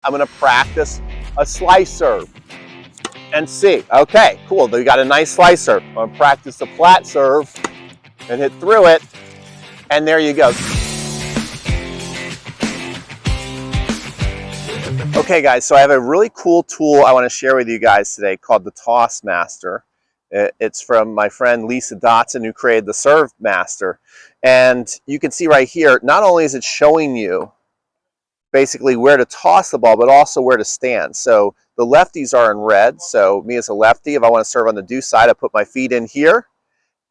I'm going to practice a slice serve and see. Okay, cool. We got a nice slice serve. I'm going to practice a flat serve and hit through it. And there you go. Okay, guys, so I have a really cool tool I want to share with you guys today called the Toss Master. It's from my friend Lisa Dotson, who created the Serve Master. And you can see right here, not only is it showing you basically where to toss the ball, but also where to stand. So the lefties are in red. So me as a lefty, if I want to serve on the deuce side, I put my feet in here.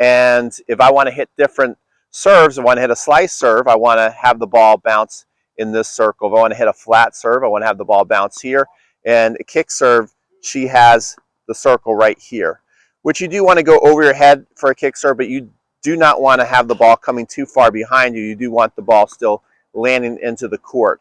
And if I want to hit different serves, I want to hit a slice serve, I want to have the ball bounce in this circle. If I want to hit a flat serve, I want to have the ball bounce here. And a kick serve, she has the circle right here. Which you do want to go over your head for a kick serve, but you do not want to have the ball coming too far behind you. You do want the ball still landing into the court.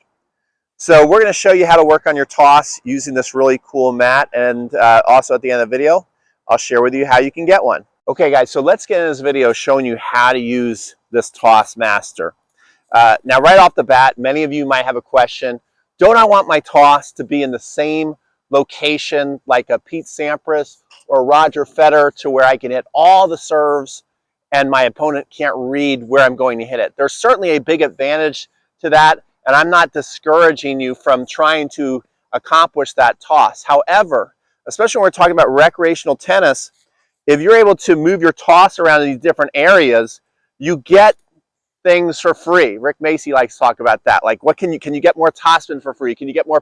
So we're going to show you how to work on your toss using this really cool mat, and also at the end of the video, I'll share with you how you can get one. Okay guys, so let's get into this video showing you how to use this Toss Master. Now right off the bat, many of you might have a question, don't I want my toss to be in the same location like a Pete Sampras or Roger Federer, to where I can hit all the serves and my opponent can't read where I'm going to hit it? There's certainly a big advantage to that, and I'm not discouraging you from trying to accomplish that toss. However, especially when we're talking about recreational tennis, if you're able to move your toss around in these different areas, you get things for free. Rick Macy likes to talk about that. Like, what can you get more topspin for free? Can you get more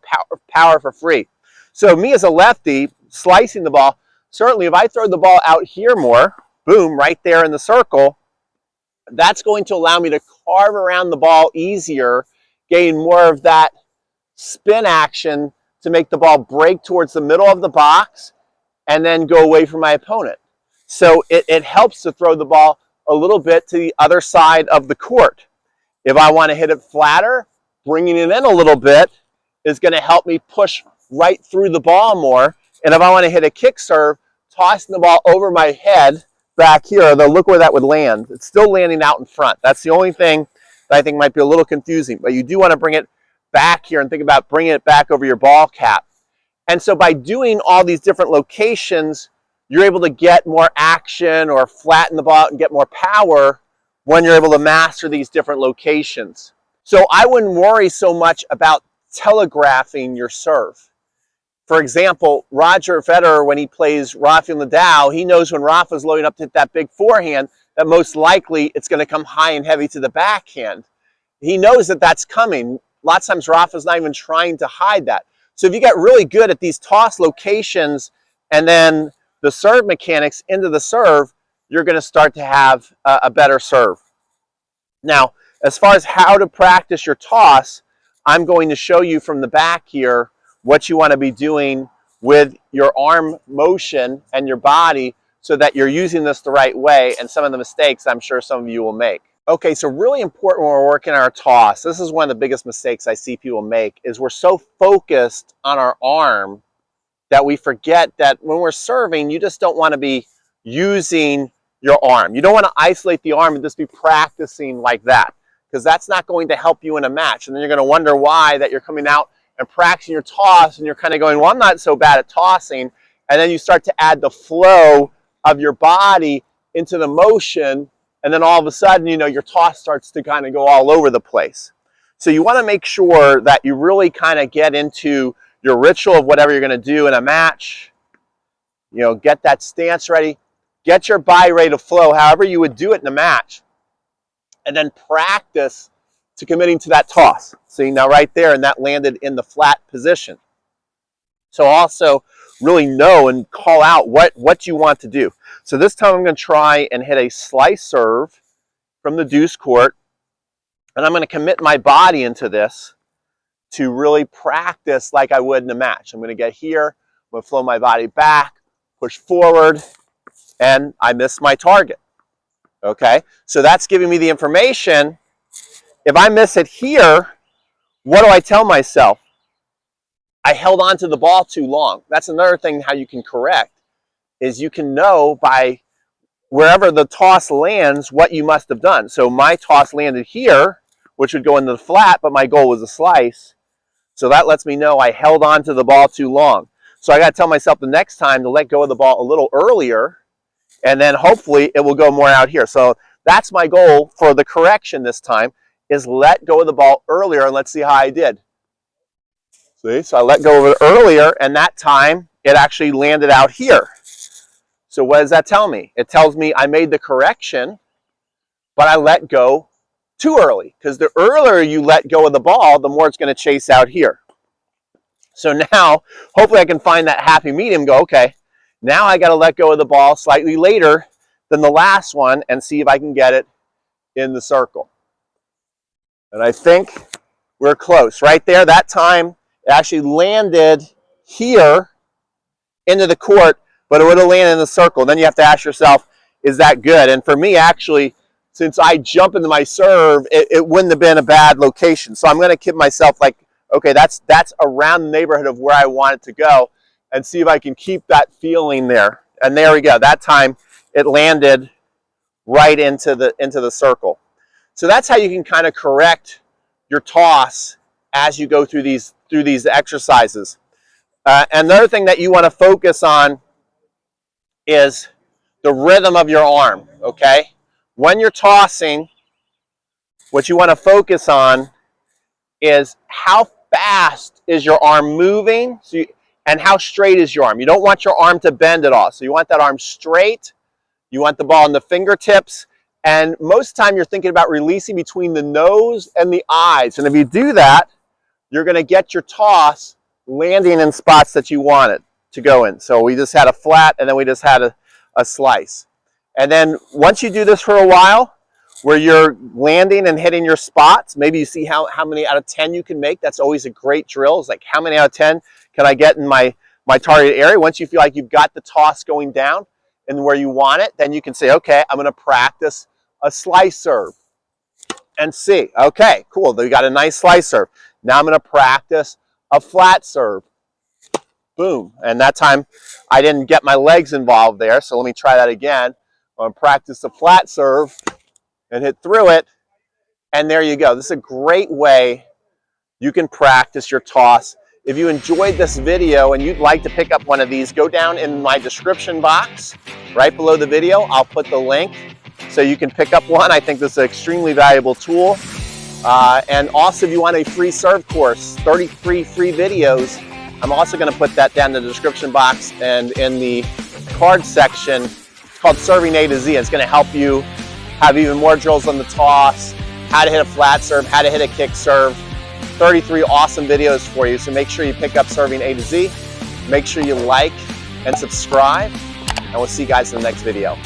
power for free? So me as a lefty, slicing the ball, certainly if I throw the ball out here more, boom, right there in the circle, that's going to allow me to carve around the ball easier, gain more of that spin action to make the ball break towards the middle of the box and then go away from my opponent. So it helps to throw the ball a little bit to the other side of the court. If I want to hit it flatter, bringing it in a little bit is going to help me push right through the ball more. And if I want to hit a kick serve, tossing the ball over my head back here, though, look where that would land. It's still landing out in front. That's the only thing that I think might be a little confusing. But you do want to bring it back here and think about bringing it back over your ball cap. And so by doing all these different locations, you're able to get more action or flatten the ball out and get more power when you're able to master these different locations. So I wouldn't worry so much about telegraphing your serve. For example, Roger Federer, when he plays Rafael Nadal, he knows when Rafa's loading up to hit that big forehand that most likely it's going to come high and heavy to the backhand. He knows that that's coming. Lots of times Rafa's not even trying to hide that. So if you get really good at these toss locations and then the serve mechanics into the serve, you're going to start to have a better serve. Now, as far as how to practice your toss, I'm going to show you from the back here what you want to be doing with your arm motion and your body so that you're using this the right way, and some of the mistakes I'm sure some of you will make. Okay, so really important when we're working on our toss, this is one of the biggest mistakes I see people make, is we're so focused on our arm that we forget that when we're serving, you just don't want to be using your arm. You don't want to isolate the arm and just be practicing like that, because that's not going to help you in a match. And then you're going to wonder why that you're coming out and practicing your toss and you're kind of going, well, I'm not so bad at tossing. And then you start to add the flow of your body into the motion, and then all of a sudden, you know, your toss starts to kind of go all over the place. So you want to make sure that you really kind of get into your ritual of whatever you're going to do in a match. You know, get that stance ready, get your body ready to flow however you would do it in a match, and then practice to committing to that toss. See, now right there, and that landed in the flat position. So also really know and call out what you want to do. So this time I'm going to try and hit a slice serve from the deuce court, and I'm going to commit my body into this to really practice like I would in a match. I'm going to get here, I'm going to flow my body back, push forward, and I missed my target. Okay, so that's giving me the information. If I miss it here, what do I tell myself? I held on to the ball too long. That's another thing how you can correct, is you can know by wherever the toss lands what you must have done. So my toss landed here, which would go into the flat, but my goal was a slice. So that lets me know I held on to the ball too long. So I got to tell myself the next time to let go of the ball a little earlier, and then hopefully it will go more out here. So that's my goal for the correction this time, is let go of the ball earlier, and let's see how I did. See, so I let go of it earlier, and that time it actually landed out here. So what does that tell me? It tells me I made the correction, but I let go too early, because the earlier you let go of the ball, the more it's going to chase out here. So now, hopefully I can find that happy medium and go, okay, now I got to let go of the ball slightly later than the last one and see if I can get it in the circle. And I think we're close. Right there, that time, it actually landed here into the court, but it would have landed in the circle. Then you have to ask yourself, is that good? And for me, actually, since I jump into my serve, it wouldn't have been a bad location. So I'm going to keep myself like, okay, that's around the neighborhood of where I want it to go, and see if I can keep that feeling there. And there we go. That time it landed right into the circle. So that's how you can kind of correct your toss as you go through these exercises. And the other thing that you want to focus on is the rhythm of your arm, okay? When you're tossing, what you want to focus on is how fast is your arm moving, and how straight is your arm. You don't want your arm to bend at all. So you want that arm straight. You want the ball in the fingertips. And most of the time you're thinking about releasing between the nose and the eyes. And if you do that, you're going to get your toss landing in spots that you want it to go in. So we just had a flat, and then we just had a slice. And then once you do this for a while, where you're landing and hitting your spots, maybe you see how many out of 10 you can make. That's always a great drill. It's like, how many out of 10 can I get in my target area? Once you feel like you've got the toss going down and where you want it, then you can say, okay, I'm going to practice a slice serve and see. Okay, cool. We got a nice slice serve. Now I'm going to practice a flat serve. Boom. And that time I didn't get my legs involved there, so let me try that again. I'm going to practice a flat serve and hit through it, and there you go. This is a great way you can practice your toss. If you enjoyed this video and you'd like to pick up one of these, go down in my description box right below the video. I'll put the link so you can pick up one. I think this is an extremely valuable tool. And also, if you want a free serve course, 33 free videos, I'm also going to put that down in the description box and in the card section. It's called Serving A to Z. It's going to help you have even more drills on the toss, how to hit a flat serve, how to hit a kick serve. 33 awesome videos for you, so make sure you pick up Serving A to Z. Make sure you like and subscribe, and we'll see you guys in the next video.